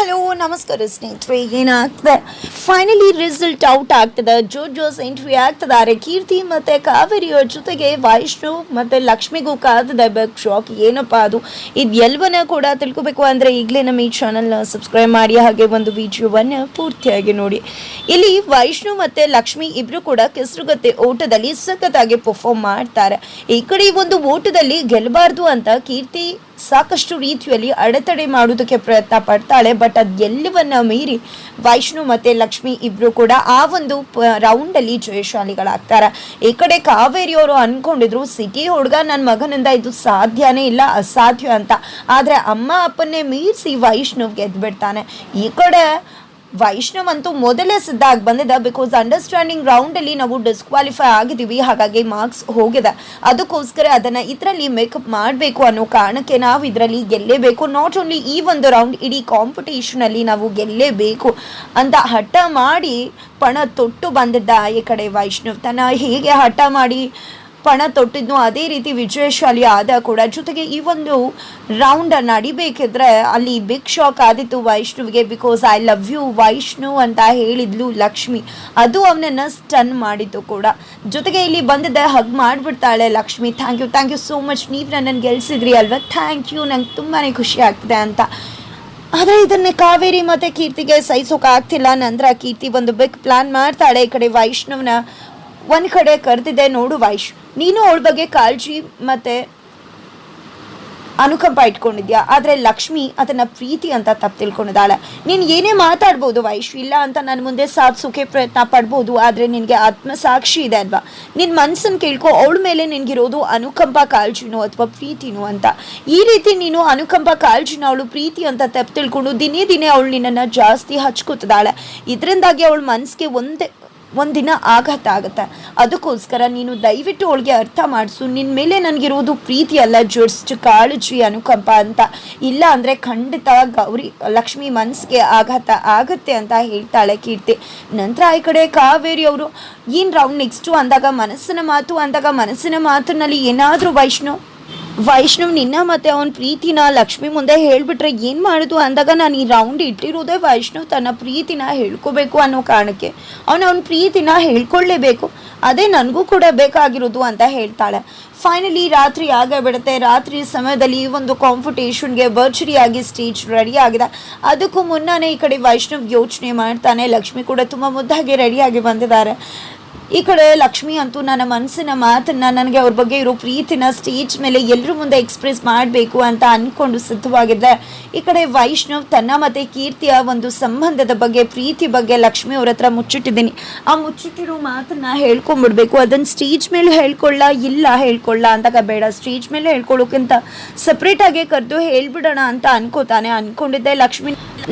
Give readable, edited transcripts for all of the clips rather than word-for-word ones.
Hello ನಮಸ್ಕಾರ ಸ್ನೇಹಿತರೆ, ಏನಾಗ್ತದೆ ಫೈನಲಿ ರಿಸಲ್ಟ್ ಔಟ್ ಆಗ್ತದೆ. ಜೋಸ್ ಎಂಟ್ರಿ ಆಗ್ತದಾರೆ. ಕೀರ್ತಿ ಮತ್ತು ಕಾವೇರಿಯ ಜೊತೆಗೆ ವೈಷ್ಣವ್ ಮತ್ತು ಲಕ್ಷ್ಮಿಗೂ ಕಾದಿದೆ ಬಿಗ್ ಶಾಕ್. ಏನಪ್ಪ ಅದು ಇದು ಎಲ್ಲವನ್ನ ಕೂಡ ತಿಳ್ಕೊಬೇಕು ಅಂದರೆ ಈಗಲೇ ನಮ್ಮ ಈ ಚಾನಲ್ನ ಸಬ್ಸ್ಕ್ರೈಬ್ ಮಾಡಿ, ಹಾಗೆ ಒಂದು ವಿಡಿಯೋವನ್ನು ಪೂರ್ತಿಯಾಗಿ ನೋಡಿ. ಇಲ್ಲಿ ವೈಷ್ಣವ್ ಮತ್ತು ಲಕ್ಷ್ಮಿ ಇಬ್ಬರು ಕೂಡ ಕೆಸರುಗತ್ತೆ ಓಟದಲ್ಲಿ ಸಖತ್ತಾಗಿ ಪರ್ಫಾರ್ಮ್ ಮಾಡ್ತಾರೆ. ಈ ಕಡೆ ಒಂದು ಓಟದಲ್ಲಿ ಗೆಲ್ಲಬಾರ್ದು ಅಂತ ಕೀರ್ತಿ ಸಾಕಷ್ಟು ರೀತಿಯಲ್ಲಿ ಅಡೆತಡೆ ಮಾಡೋದಕ್ಕೆ ಪ್ರಯತ್ನ ಪಡ್ತಾಳೆ. ಬಟ್ ಅದೆಲ್ಲವನ್ನ ಮೀರಿ ವೈಷ್ಣವ್ ಮತ್ತು ಲಕ್ಷ್ಮಿ ಇಬ್ಬರು ಕೂಡ ಆ ಒಂದು ರೌಂಡಲ್ಲಿ ಜಯಶಾಲಿಗಳಾಗ್ತಾರೆ. ಈ ಕಡೆ ಕಾವೇರಿಯವರು ಅಂದ್ಕೊಂಡಿದ್ರು ಸಿಟಿ ಹುಡುಗ ನನ್ನ ಮಗನಿಂದ ಇದು ಸಾಧ್ಯನೇ ಇಲ್ಲ, ಅಸಾಧ್ಯ ಅಂತ. ಆದರೆ ಅಮ್ಮ ಅಪ್ಪನ್ನೇ ಮೀರಿಸಿ ವೈಷ್ಣವ್ ಗೆದ್ದುಬಿಡ್ತಾನೆ. ಈ ಕಡೆ ವೈಷ್ಣವ್ ಅಂತೂ ಮೊದಲೇ ಸಿದ್ಧ ಆಗಿ ಬಂದಿದೆ. ಬಿಕಾಸ್ ಅಂಡರ್ಸ್ಟ್ಯಾಂಡಿಂಗ್ ರೌಂಡಲ್ಲಿ ನಾವು ಡಿಸ್ಕ್ವಾಲಿಫೈ ಆಗಿದ್ದೀವಿ, ಹಾಗಾಗಿ ಮಾರ್ಕ್ಸ್ ಹೋಗಿದೆ. ಅದಕ್ಕೋಸ್ಕರ ಅದನ್ನು ಇದರಲ್ಲಿ ಮೇಕಪ್ ಮಾಡಬೇಕು ಅನ್ನೋ ಕಾರಣಕ್ಕೆ ನಾವು ಇದರಲ್ಲಿ ಗೆಲ್ಲೇಬೇಕು. ನಾಟ್ ಓನ್ಲಿ ಈ ಒಂದು ರೌಂಡ್, ಇಡೀ ಕಾಂಪಿಟೇಷನಲ್ಲಿ ನಾವು ಗೆಲ್ಲೇಬೇಕು ಅಂತ ಹಠ ಮಾಡಿ ಪಣ ತೊಟ್ಟು ಬಂದಿದ್ದ ಈ ಕಡೆ ವೈಷ್ಣವ್. ತನ್ನ ಹೇಗೆ ಹಠ ಮಾಡಿ ಪಣ ತೊಟ್ಟಿದ್ನು ಅದೇ ರೀತಿ ವಿಜಯಶಾಲಿ ಆದ ಕೂಡ. ಜೊತೆಗೆ ಈ ಒಂದು ರೌಂಡ್ ನಡಿಬೇಕಿದ್ರೆ ಅಲ್ಲಿ ಬಿಗ್ ಶಾಕ್ ಆದಿತ್ತು ವೈಷ್ಣವ್ಗೆ. Because I love you Vaishnav ಅಂತ ಹೇಳಿದ್ಲು ಲಕ್ಷ್ಮಿ, ಅದು ಅವನನ್ನು ಸ್ಟನ್ ಮಾಡಿತ್ತು ಕೂಡ. ಜೊತೆಗೆ ಇಲ್ಲಿ ಬಂದಿದ್ದೆ ಹಗ್ ಮಾಡಿಬಿಡ್ತಾಳೆ Lakshmi. Thank you so much, ನೀವು ನನ್ನನ್ನು ಗೆಲ್ಸಿದ್ರಿ ಅಲ್ವಾ, ಥ್ಯಾಂಕ್ ಯು, ನಂಗೆ ತುಂಬಾ ಖುಷಿ ಆಗ್ತಿದೆ ಅಂತ. ಆದರೆ ಇದನ್ನೇ ಕಾವೇರಿ ಮತ್ತು ಕೀರ್ತಿಗೆ ಸಹಿಸೋಕೆ ಆಗ್ತಿಲ್ಲ. ನಂತರ ಕೀರ್ತಿ ಒಂದು ಬಿಗ್ ಪ್ಲಾನ್ ಮಾಡ್ತಾಳೆ. ಈ ಕಡೆ ವೈಷ್ಣವ್ನ ಒಂದು ಕಡೆ ಕರೆದಿದೆ, ನೋಡು ವೈಶ್, ನೀನು ಅವಳ ಬಗ್ಗೆ ಕಾಳಜಿ ಮತ್ತು ಅನುಕಂಪ ಇಟ್ಕೊಂಡಿದ್ಯಾ, ಆದರೆ ಲಕ್ಷ್ಮಿ ಅದನ್ನು ಪ್ರೀತಿ ಅಂತ ತಪ್ಪು ತಿಳ್ಕೊಂಡಿದ್ದಾಳೆ. ನೀನು ಏನೇ ಮಾತಾಡ್ಬೋದು ವೈಶ್, ಇಲ್ಲ ಅಂತ ನನ್ನ ಮುಂದೆ ಸಾಧಿಸೋಕೆ ಪ್ರಯತ್ನ ಪಡ್ಬೋದು, ಆದರೆ ನಿನಗೆ ಆತ್ಮಸಾಕ್ಷಿ ಇದೆ ಅಲ್ವಾ, ನಿನ್ನ ಮನಸ್ಸನ್ನು ಕೇಳ್ಕೊ, ಅವಳ ಮೇಲೆ ನಿನಗಿರೋದು ಅನುಕಂಪ ಕಾಳಜಿನೋ ಅಥವಾ ಪ್ರೀತಿನೋ ಅಂತ. ಈ ರೀತಿ ನೀನು ಅನುಕಂಪ ಕಾಳಜಿನ ಅವಳು ಪ್ರೀತಿ ಅಂತ ತಪ್ಪು ತಿಳ್ಕೊಂಡು ದಿನೇ ಅವಳು ನಿನ್ನನ್ನು ಜಾಸ್ತಿ ಹಚ್ಕೋತಿದ್ದಾಳೆ. ಇದರಿಂದಾಗಿ ಅವಳ ಮನಸ್ಸಿಗೆ ಒಂದಿನ ಆಘಾತ ಆಗುತ್ತೆ. ಅದಕ್ಕೋಸ್ಕರ ನೀನು ದಯವಿಟ್ಟು ಅವಳಿಗೆ ಅರ್ಥ ಮಾಡಿಸು, ನಿನ್ನ ಮೇಲೆ ನನಗಿರೋದು ಪ್ರೀತಿ ಅಲ್ಲ, ಜಸ್ಟ್ ಕಾಳಜಿ ಅನುಕಂಪ ಅಂತ. ಇಲ್ಲ ಅಂದರೆ ಖಂಡಿತ ಲಕ್ಷ್ಮಿ ಮನಸ್ಸಿಗೆ ಆಘಾತ ಆಗುತ್ತೆ ಅಂತ ಹೇಳ್ತಾಳೆ ಕೀರ್ತಿ. ನಂತರ ಈ ಕಡೆ ಕಾವೇರಿ ಅವರು ಏನು ರೌಂಡ್ ನೆಕ್ಸ್ಟು ಅಂದಾಗ ಮನಸ್ಸಿನ ಮಾತಿನಲ್ಲಿ ಏನಾದರೂ ವೈಷ್ಣವ್ ನಿನ್ನ ಮತ್ತು ಅವನ ಪ್ರೀತಿನ ಲಕ್ಷ್ಮಿ ಮುಂದೆ ಹೇಳಿಬಿಟ್ರೆ ಏನು ಮಾಡೋದು ಅಂದಾಗ, ನಾನು ಈ ರೌಂಡ್ ಇಟ್ಟಿರೋದೇ ವೈಷ್ಣವ್ ತನ್ನ ಪ್ರೀತಿನ ಹೇಳ್ಕೋಬೇಕು ಅನ್ನೋ ಕಾರಣಕ್ಕೆ. ಅವನ ಪ್ರೀತಿನ ಹೇಳ್ಕೊಳ್ಳೇಬೇಕು, ಅದೇ ನನಗೂ ಕೂಡ ಬೇಕಾಗಿರೋದು ಅಂತ ಹೇಳ್ತಾಳೆ. ಫೈನಲಿ ರಾತ್ರಿ ಆಗಬಿಡುತ್ತೆ. ರಾತ್ರಿ ಸಮಯದಲ್ಲಿ ಈ ಒಂದು ಕಾಂಪಿಟೇಷನ್ಗೆ ಭರ್ಜರಿಯಾಗಿ ಸ್ಟೇಜ್ ರೆಡಿ ಆಗಿದೆ. ಅದಕ್ಕೂ ಮುನ್ನನೇ ಈ ಕಡೆ ವೈಷ್ಣವ್ ಯೋಚನೆ ಮಾಡ್ತಾನೆ. ಲಕ್ಷ್ಮಿ ಕೂಡ ತುಂಬ ಮುದ್ದಾಗಿ ರೆಡಿಯಾಗಿ ಬಂದಿದ್ದಾರೆ. ಈ ಕಡೆ ಲಕ್ಷ್ಮಿ ಅಂತೂ ನನ್ನ ಮನಸ್ಸಿನ ಮಾತನ್ನು, ನನಗೆ ಅವ್ರ ಬಗ್ಗೆ ಇರೋ ಪ್ರೀತಿನ ಸ್ಟೇಜ್ ಮೇಲೆ ಎಲ್ಲರ ಮುಂದೆ ಎಕ್ಸ್ಪ್ರೆಸ್ ಮಾಡಬೇಕು ಅಂತ ಅಂದ್ಕೊಂಡು ಸಿದ್ಧವಾಗಿದ್ದೆ. ಈ ಕಡೆ ವೈಷ್ಣವ್ ತನ್ನ ಮತ್ತು ಕೀರ್ತಿಯ ಒಂದು ಸಂಬಂಧದ ಬಗ್ಗೆ, ಪ್ರೀತಿ ಬಗ್ಗೆ ಲಕ್ಷ್ಮಿ ಅವ್ರ ಹತ್ರ ಮುಚ್ಚಿಟ್ಟಿದ್ದೀನಿ. ಆ ಮುಚ್ಚಿಟ್ಟಿರೋ ಮಾತನ್ನು ಹೇಳ್ಕೊಂಬಿಡ್ಬೇಕು. ಅದನ್ನು ಸ್ಟೇಜ್ ಮೇಲೆ ಹೇಳ್ಕೊಳ್ಳ ಅಂದಾಗ ಬೇಡ, ಸ್ಟೇಜ್ ಮೇಲೆ ಹೇಳ್ಕೊಳ್ಳೋಕ್ಕಿಂತ ಸಪ್ರೇಟಾಗಿ ಕರೆದು ಹೇಳ್ಬಿಡೋಣ ಅಂತ ಅಂದ್ಕೊಂಡಿದ್ದೆ.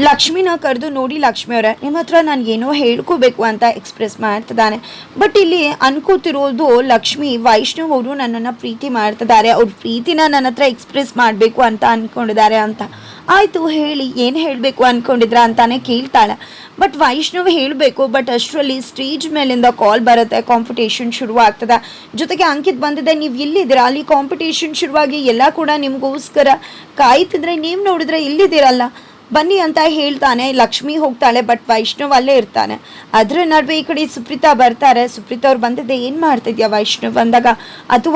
ಲಕ್ಷ್ಮಿನ ಕರೆದು, ನೋಡಿ ಲಕ್ಷ್ಮಿ ಅವರೇ, ನಿಮ್ಮ ಹತ್ರ ನಾನು ಏನೋ ಹೇಳ್ಕೋಬೇಕು ಅಂತ ಎಕ್ಸ್ಪ್ರೆಸ್ ಮಾಡ್ತಿದ್ದಾನೆ. ಬಟ್ ಇಲ್ಲಿ ಅನ್ಕೋತಿರೋದು ಲಕ್ಷ್ಮಿ, ವೈಷ್ಣವ್ ಅವರು ನನ್ನನ್ನು ಪ್ರೀತಿ ಮಾಡ್ತಿದ್ದಾರೆ, ಅವ್ರ ಪ್ರೀತಿನ ನನ್ನ ಹತ್ರ ಎಕ್ಸ್ಪ್ರೆಸ್ ಮಾಡಬೇಕು ಅಂತ ಅಂದ್ಕೊಂಡಿದ್ದಾರೆ ಅಂತ. ಆಯಿತು ಹೇಳಿ, ಏನು ಹೇಳಬೇಕು ಅಂದ್ಕೊಂಡಿದ್ರ ಅಂತಾನೆ ಕೇಳ್ತಾಳೆ. ಬಟ್ ವೈಷ್ಣವ್ ಹೇಳಬೇಕು. ಬಟ್ ಅಷ್ಟರಲ್ಲಿ ಸ್ಟೇಜ್ ಮೇಲಿಂದ ಕಾಲ್ ಬರುತ್ತೆ, ಕಾಂಪಿಟೇಷನ್ ಶುರು ಆಗ್ತದೆ. ಜೊತೆಗೆ ಅಂಕಿತ್ ಬಂದಿದೆ, ನೀವು ಇಲ್ಲಿದ್ದೀರಾ, ಅಲ್ಲಿ ಕಾಂಪಿಟೇಷನ್ ಶುರುವಾಗಿ ಎಲ್ಲ ಕೂಡ ನಿಮಗೋಸ್ಕರ ಕಾಯ್ತಿದ್ರೆ, ನೀವು ನೋಡಿದ್ರೆ ಇಲ್ಲಿದ್ದೀರಲ್ಲ, ಬನ್ನಿ ಅಂತ ಹೇಳ್ತಾನೆ. ಲಕ್ಷ್ಮಿ ಹೋಗ್ತಾಳೆ, ಬಟ್ ವೈಷ್ಣವ್ ಅಲ್ಲೇ ಇರ್ತಾನೆ. ಅದರ ನಡುವೆ ಈ ಕಡೆ ಸುಪ್ರೀತಾ ಬರ್ತಾರೆ. ಸುಪ್ರೀತಾ ಅವ್ರು ಬಂದಿದ್ದೆ, ಏನು ಮಾಡ್ತಿದ್ಯಾ ವೈಷ್ಣವ್ ಅಂದಾಗ, ಅದು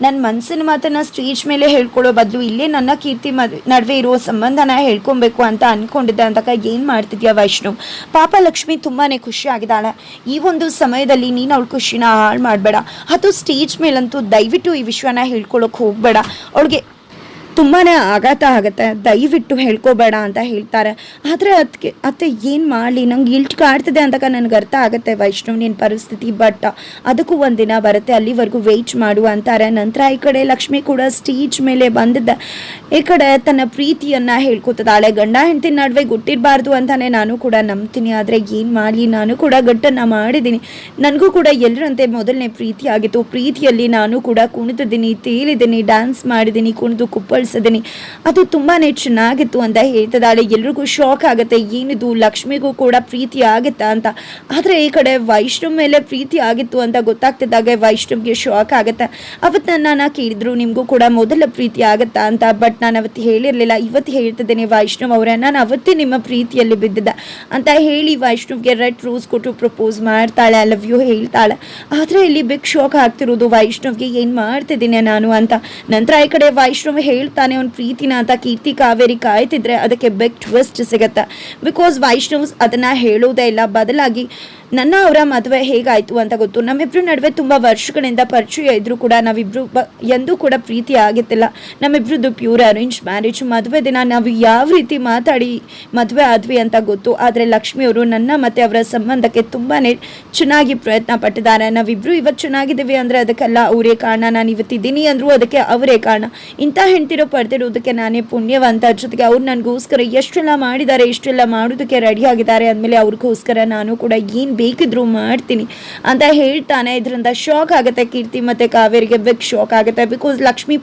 ನನ್ನ ಮನಸ್ಸಿನ ಮಾತನ್ನು ಸ್ಟೇಜ್ ಮೇಲೆ ಹೇಳ್ಕೊಳ್ಳೋ ಬದಲು ಇಲ್ಲೇ ನನ್ನ ಕೀರ್ತಿ ನಡುವೆ ಇರೋ ಸಂಬಂಧನ ಹೇಳ್ಕೊಬೇಕು ಅಂತ ಅಂದ್ಕೊಂಡಿದ್ದೆ ಅಂದಾಗ, ಏನು ಮಾಡ್ತಿದ್ಯಾ ವೈಷ್ಣವ್. ಪಾಪ ಲಕ್ಷ್ಮಿ ತುಂಬಾ ಖುಷಿ ಆಗಿದ್ದಾಳೆ. ಈ ಒಂದು ಸಮಯದಲ್ಲಿ ನೀನು ಅವಳ ಖುಷಿನ ಹಾಳು ಮಾಡಬೇಡ. ಅದು ಸ್ಟೇಜ್ ಮೇಲಂತೂ ದಯವಿಟ್ಟು ಈ ವಿಷಯನ ಹೇಳ್ಕೊಳ್ಳೋಕೆ ಹೋಗಬೇಡ, ಅವಳಿಗೆ ತುಂಬಾ ಆಘಾತ ಆಗುತ್ತೆ, ದಯವಿಟ್ಟು ಹೇಳ್ಕೋಬೇಡ ಅಂತ ಹೇಳ್ತಾರೆ. ಆದರೆ ಅತ್ತೆ ಏನು ಮಾಡಲಿ, ನಂಗೆ ಇಲ್ಟ್ ಕಾಡ್ತಿದೆ ಅಂದಾಗ ನನಗೆ ಅರ್ಥ ಆಗುತ್ತೆ ವೈಷ್ಣವ್ ನಿನ್ನ ಪರಿಸ್ಥಿತಿ. ಬಟ್ ಅದಕ್ಕೂ ಒಂದಿನ ಬರುತ್ತೆ, ಅಲ್ಲಿವರೆಗೂ ವೆಯ್ಟ್ ಮಾಡು ಅಂತಾರೆ. ನಂತರ ಈ ಕಡೆ ಲಕ್ಷ್ಮಿ ಕೂಡ ಸ್ಟೇಜ್ ಮೇಲೆ ಬಂದಿದ್ದ. ಈ ಕಡೆ ತನ್ನ ಪ್ರೀತಿಯನ್ನು ಹೇಳ್ಕೊತಿದ್ದಾಳೆ. ಗಂಡ ಹೆಂಡತಿ ನಡುವೆ ಗುಟ್ಟಿರಬಾರ್ದು ಅಂತಾನೆ ನಾನು ಕೂಡ ನಂಬ್ತೀನಿ. ಆದರೆ ಏನು ಮಾಡಲಿ, ನಾನು ಕೂಡ ಗಟ್ಟನ್ನು ಮಾಡಿದ್ದೀನಿ. ನನಗೂ ಕೂಡ ಎಲ್ಲರಂತೆ ಮೊದಲನೇ ಪ್ರೀತಿ ಆಗಿತ್ತು. ಪ್ರೀತಿಯಲ್ಲಿ ನಾನು ಕೂಡ ಕುಣಿತಿದ್ದೀನಿ, ತೇಲಿದ್ದೀನಿ, ಡ್ಯಾನ್ಸ್ ಮಾಡಿದ್ದೀನಿ, ಕುಣಿದು ಕುಪ್ಪಳ ಕಳ್ಸಿದ್ದೀನಿ, ಅದು ತುಂಬಾ ಚೆನ್ನಾಗಿತ್ತು ಅಂತ ಹೇಳ್ತಿದ್ದಾಳೆ. ಎಲ್ರಿಗೂ ಶಾಕ್ ಆಗುತ್ತೆ, ಏನಿದು ಲಕ್ಷ್ಮಿಗೂ ಕೂಡ ಪ್ರೀತಿ ಆಗುತ್ತಾ ಅಂತ. ಆದರೆ ಈ ಕಡೆ ವೈಷ್ಣವ್ ಮೇಲೆ ಪ್ರೀತಿ ಆಗಿತ್ತು ಅಂತ ಗೊತ್ತಾಗ್ತಿದ್ದಾಗ ವೈಷ್ಣವ್ಗೆ ಶಾಕ್ ಆಗುತ್ತೆ. ಅವತ್ತು ನನ್ನ ಕೇಳಿದ್ರು ನಿಮಗೂ ಕೂಡ ಮೊದಲ ಪ್ರೀತಿ ಆಗುತ್ತಾ ಅಂತ, ಬಟ್ ನಾನು ಅವತ್ತು ಹೇಳಿರಲಿಲ್ಲ, ಇವತ್ತು ಹೇಳ್ತಿದ್ದೇನೆ ವೈಷ್ಣವ್ ಅವರೇ, ನಾನು ಅವತ್ತೇ ನಿಮ್ಮ ಪ್ರೀತಿಯಲ್ಲಿ ಬಿದ್ದಿದ್ದೆ ಅಂತ ಹೇಳಿ ವೈಷ್ಣವ್ಗೆ ರೆಡ್ ರೋಸ್ ಕೊಟ್ಟು ಪ್ರಪೋಸ್ ಮಾಡ್ತಾಳೆ, ಐ ಲವ್ ಯು ಹೇಳ್ತಾಳೆ. ಆದರೆ ಇಲ್ಲಿ ಬಿಗ್ ಶಾಕ್ ಆಗ್ತಿರೋದು ವೈಷ್ಣವ್ಗೆ, ಏನು ಮಾಡ್ತಿದ್ದೀನಿ ನಾನು ಅಂತ. ನಂತರ ಈ ಕಡೆ ವೈಷ್ಣವ್ ಹೇಳ್ತಾನೆ ಅವ್ನ ಪ್ರೀತಿನ ಅಂತ. ಕೀರ್ತಿ ಕಾವೇರಿ ಕಾಯ್ತಿದ್ರೆ ಅದಕ್ಕೆ ಬಿಗ್ ಟ್ವಿಸ್ಟ್ ಸಿಗುತ್ತೆ. ಬಿಕಾಸ್ ವೈಷ್ಣವ್ ಅದನ್ನ ಹೇಳೋದೇ ಇಲ್ಲ, ಬದಲಾಗಿ ನನ್ನ ಅವರ ಮದುವೆ ಹೇಗಾಯಿತು ಅಂತ ಗೊತ್ತು, ನಮ್ಮಿಬ್ರು ನಡುವೆ ತುಂಬ ವರ್ಷಗಳಿಂದ ಪರಿಚಯ ಇದ್ರೂ ಕೂಡ ನಾವಿಬ್ರು ಎಂದೂ ಕೂಡ ಪ್ರೀತಿ ಆಗಿತ್ತಿಲ್ಲ. ನಮ್ಮಿಬ್ರದ್ದು ಪ್ಯೂರ್ ಅರೇಂಜ್ ಮ್ಯಾರೇಜ್. ಮದುವೆ ದಿನ ನಾವು ಯಾವ ರೀತಿ ಮಾತಾಡಿ ಮದುವೆ ಆದ್ವಿ ಅಂತ ಗೊತ್ತು. ಆದರೆ ಲಕ್ಷ್ಮಿಯವರು ನನ್ನ ಮತ್ತು ಅವರ ಸಂಬಂಧಕ್ಕೆ ತುಂಬಾ ಚೆನ್ನಾಗಿ ಪ್ರಯತ್ನ ಪಟ್ಟಿದ್ದಾರೆ. ನಾವಿಬ್ರು ಇವತ್ತು ಚೆನ್ನಾಗಿದ್ದೀವಿ ಅಂದರೆ ಅದಕ್ಕೆಲ್ಲ ಅವರೇ ಕಾರಣ, ನಾನು ಇವತ್ತಿದ್ದೀನಿ ಅಂದರೂ ಅದಕ್ಕೆ ಅವರೇ ಕಾರಣ. ಇಂಥ ಹೆಂಡ್ತಿರೋ ಪಡೆದಿರೋದಕ್ಕೆ ನಾನೇ ಪುಣ್ಯವಂತ. ಜೊತೆಗೆ ಅವ್ರು ನನಗೋಸ್ಕರ ಎಷ್ಟೆಲ್ಲ ಮಾಡಿದ್ದಾರೆ, ಎಷ್ಟೆಲ್ಲ ಮಾಡೋದಕ್ಕೆ ರೆಡಿ ಆಗಿದ್ದಾರೆ ಅಂದಮೇಲೆ ಅವ್ರಿಗೋಸ್ಕರ ನಾನು ಕೂಡ ಏನು ಬೇಕಿದ್ರು ಮಾಡ್ತೀನಿ ಅಂತ ಹೇಳ್ತಾನೆ. ಇದರಿಂದ ಶಾಕ್ ಆಗುತ್ತೆ ಕೀರ್ತಿ ಮತ್ತು ಕಾವೇರಿಗೆ, ಬಿಗ್ ಶಾಕ್ ಆಗುತ್ತೆ. ಬಿಕಾಸ್ ಲಕ್ಷ್ಮಿ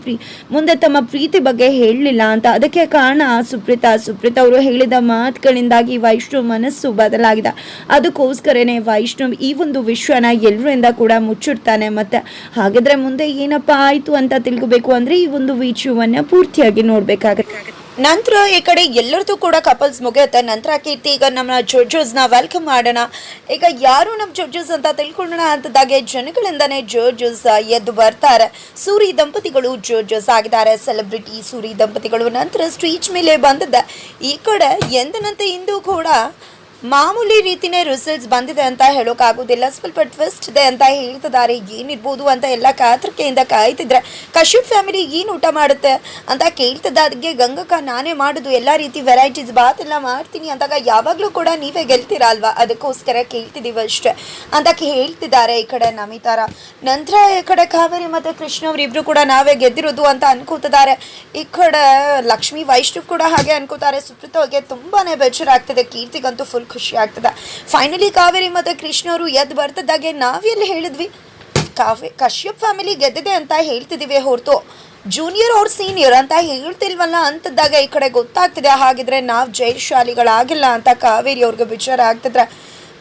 ಮುಂದೆ ತಮ್ಮ ಪ್ರೀತಿ ಬಗ್ಗೆ ಹೇಳಲಿಲ್ಲ ಅಂತ. ಅದಕ್ಕೆ ಕಾರಣ ಸುಪ್ರೀತಾ ಅವರು ಹೇಳಿದ ಮಾತುಗಳಿಂದಾಗಿ ವೈಷ್ಣವ್ ಮನಸ್ಸು ಬದಲಾಗಿದೆ. ಅದಕ್ಕೋಸ್ಕರನೇ ವೈಷ್ಣವ್ ಈ ಒಂದು ವಿಶ್ವನ ಎಲ್ಲರಿಂದ ಕೂಡ ಮುಚ್ಚಿಡ್ತಾನೆ. ಮತ್ತು ಹಾಗಿದ್ರೆ ಮುಂದೆ ಏನಪ್ಪ ಆಯಿತು ಅಂತ ತಿಳ್ಕೋಬೇಕು ಅಂದರೆ ಈ ಒಂದು ವಿಷಯವನ್ನು ಪೂರ್ತಿಯಾಗಿ ನೋಡಬೇಕಾಗುತ್ತೆ. ನಂತರ ಈ ಕಡೆ ಎಲ್ಲರದ್ದು ಕೂಡ ಕಪಲ್ಸ್ ಮುಗಿಯುತ್ತೆ. ನಂತರ ಕೀರ್ತಿ ಈಗ ನಮ್ಮ ಜಡ್ಜಸ್ನ ವೆಲ್ಕಮ್ ಮಾಡೋಣ, ಈಗ ಯಾರು ನಮ್ಮ ಜಡ್ಜಸ್ ಅಂತ ತಿಳ್ಕೊಳ್ಳೋಣ ಅಂತದಾಗೆ ಜನಗಳಿಂದನೇ ಜಡ್ಜಸ್ ಎದ್ದು ಬರ್ತಾರೆ. ಸೂರಿ ದಂಪತಿಗಳು ಜಡ್ಜಸ್ ಆಗಿದ್ದಾರೆ, ಸೆಲೆಬ್ರಿಟಿ ಸೂರಿ ದಂಪತಿಗಳು. ನಂತರ ಸ್ಟೇಜ್ ಮೇಲೆ ಬಂದಿದ್ದ ಈ ಕಡೆ ಎಂದಿನಂತೆ ಇಂದು ಕೂಡ ಮಾಮೂಲಿ ರೀತಿನೇ ರಿಸಲ್ಟ್ಸ್ ಬಂದಿದೆ ಅಂತ ಹೇಳೋಕ್ಕಾಗೋದಿಲ್ಲ, ಸ್ವಲ್ಪ ಟ್ವಿಸ್ಟ್ ಇದೆ ಅಂತ ಹೇಳ್ತಿದ್ದಾರೆ. ಏನಿರ್ಬೋದು ಅಂತ ಎಲ್ಲ ಕಾತರಿಕೆಯಿಂದ ಕಾಯ್ತಿದ್ರೆ ಕಶ್ಯಪ್ ಫ್ಯಾಮಿಲಿ ಏನು ಊಟ ಮಾಡುತ್ತೆ ಅಂತ ಕೇಳ್ತಿದ್ದ. ಅದಕ್ಕೆ ಗಂಗಕ್ಕ ನಾನೇ ಮಾಡೋದು ಎಲ್ಲ ರೀತಿ ವೆರೈಟೀಸ್ ಬಾತ್ ಎಲ್ಲ ಮಾಡ್ತೀನಿ ಅಂದಾಗ ಯಾವಾಗಲೂ ಕೂಡ ನೀವೇ ಗೆಲ್ತೀರಾ ಅಲ್ವಾ, ಅದಕ್ಕೋಸ್ಕರ ಕೇಳ್ತಿದ್ದೀವಿ ಅಷ್ಟೇ ಅಂತ ಹೇಳ್ತಿದ್ದಾರೆ ಈ ಕಡೆ ನಮಿತಾರ. ನಂತರ ಈ ಕಡೆ ಕಾವೇರಿ ಮತ್ತು ಕೃಷ್ಣ ಅವರಿಬ್ರು ಕೂಡ ನಾವೇ ಗೆದ್ದಿರೋದು ಅಂತ ಅನ್ಕೋತಿದ್ದಾರೆ. ಈ ಕಡೆ ಲಕ್ಷ್ಮಿ ವೈಷ್ಣವ್ ಕೂಡ ಹಾಗೆ ಅನ್ಕೋತಾರೆ. ಸುಪ್ರೀತಾಗೆ ತುಂಬಾ ಬೇಜಾರಾಗ್ತಿದೆ, ಕೀರ್ತಿಗಂತೂ ಫುಲ್ ಖುಷಿ ಆಗ್ತದೆ. ಫೈನಲಿ ಕಾವೇರಿ ಮತ್ತು ಕೃಷ್ಣ ಅವರು ಎದ್ದು ಬರ್ತಿದ್ದಾಗೆ ನಾವೆಲ್ಲಿ ಹೇಳಿದ್ವಿ ಕಶ್ಯಪ್ ಫ್ಯಾಮಿಲಿ ಗೆದ್ದಿದೆ ಅಂತ ಹೇಳ್ತಿದ್ದೀವಿ ಹೊರತು ಜೂನಿಯರ್ ಅವ್ರ ಸೀನಿಯರ್ ಅಂತ ಹೇಳ್ತಿಲ್ವಲ್ಲ ಅಂತದ್ದಾಗ ಈ ಕಡೆ ಗೊತ್ತಾಗ್ತಿದೆ. ಹಾಗಿದ್ರೆ ನಾವು ಜಯಶಾಲಿಗಳಾಗಿಲ್ಲ ಅಂತ ಕಾವೇರಿ ಅವ್ರಿಗೆ ವಿಚಾರ ಆಗ್ತಿದ್ರೆ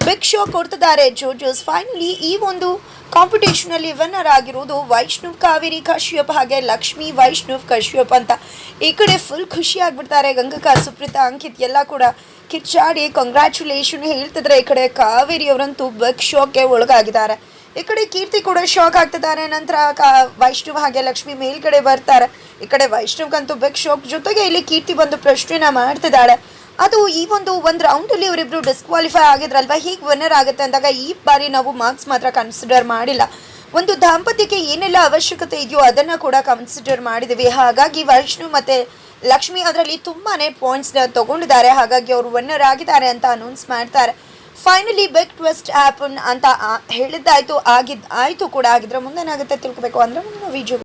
ಬಿಗ್ ಶೋ ಕೊಡ್ತಿದ್ದಾರೆ ಜೋಜಸ್. ಫೈನಲಿ ಈ ಒಂದು ಕಾಂಪಿಟೇಷನಲ್ಲಿ ವಿನ್ನರ್ ಆಗಿರೋದು ವೈಷ್ಣವ್ ಕಾವೇರಿ ಕಶ್ಯಪ್, ಹಾಗೆ ಲಕ್ಷ್ಮಿ ವೈಷ್ಣವ್ ಕಶ್ಯಪ್ ಅಂತ. ಈ ಕಡೆ ಫುಲ್ ಖುಷಿ ಆಗ್ಬಿಡ್ತಾರೆ. ಗಂಗಕ್ಕ ಸುಪ್ರೀತಾ ಅಂಕಿತ್ ಎಲ್ಲ ಕೂಡ ಕಿಚ್ಚಾಡಿ ಕಂಗ್ರ್ಯಾಚುಲೇಷನ್ ಹೇಳ್ತಿದ್ರೆ. ಈ ಕಡೆ ಕಾವೇರಿ ಅವರಂತೂ ಬಿಗ್ ಶಾಕ್ಗೆ ಒಳಗಾಗಿದ್ದಾರೆ. ಈ ಕಡೆ ಕೀರ್ತಿ ಕೂಡ ಶಾಕ್ ಆಗ್ತಿದ್ದಾರೆ. ನಂತರ ವೈಷ್ಣವ್ ಹಾಗೆ ಲಕ್ಷ್ಮಿ ಮೇಲ್ಗಡೆ ಬರ್ತಾರೆ. ಈ ಕಡೆ ವೈಷ್ಣವ್ಗಂತೂ ಬಿಗ್ ಶಾಕ್. ಜೊತೆಗೆ ಇಲ್ಲಿ ಕೀರ್ತಿ ಬಂದು ಪ್ರಶ್ನೆನ ಮಾಡ್ತಿದ್ದಾಳೆ, ಅದು ಈ ಒಂದು ರೌಂಡಲ್ಲಿ ಇವರಿಬ್ರು ಡಿಸ್ಕ್ವಾಲಿಫೈ ಆಗಿದ್ರಲ್ವ, ಹೀಗೆ ವಿನ್ನರ್ ಆಗುತ್ತೆ ಅಂದಾಗ ಈ ಬಾರಿ ನಾವು ಮಾರ್ಕ್ಸ್ ಮಾತ್ರ ಕನ್ಸಿಡರ್ ಮಾಡಿಲ್ಲ, ಒಂದು ದಾಂಪತ್ಯಕ್ಕೆ ಏನೆಲ್ಲ ಅವಶ್ಯಕತೆ ಇದೆಯೋ ಅದನ್ನು ಕೂಡ ಕನ್ಸಿಡರ್ ಮಾಡಿದ್ದೀವಿ. ಹಾಗಾಗಿ ವೈಷ್ಣವ್ ಮತ್ತು ಲಕ್ಷ್ಮಿ ಅದರಲ್ಲಿ ತುಂಬಾ ಪಾಯಿಂಟ್ಸ್ನ ತೊಗೊಂಡಿದ್ದಾರೆ, ಹಾಗಾಗಿ ಅವರು ವಿನ್ನರ್ ಆಗಿದ್ದಾರೆ ಅಂತ ಅನೌನ್ಸ್ ಮಾಡ್ತಾರೆ. ಫೈನಲಿ ಬಿಗ್ ಟ್ವಿಸ್ಟ್ ಹ್ಯಾಪನ್ ಅಂತ ಹೇಳಿದ್ದಾಯಿತು, ಆಯಿತು ಕೂಡ. ಆಗಿದ್ರೆ ಮುಂದೇನಾಗುತ್ತೆ ತಿಳ್ಕೊಬೇಕು ಅಂದರೆ ಮುಂದಿನ ವಿಡಿಯೋ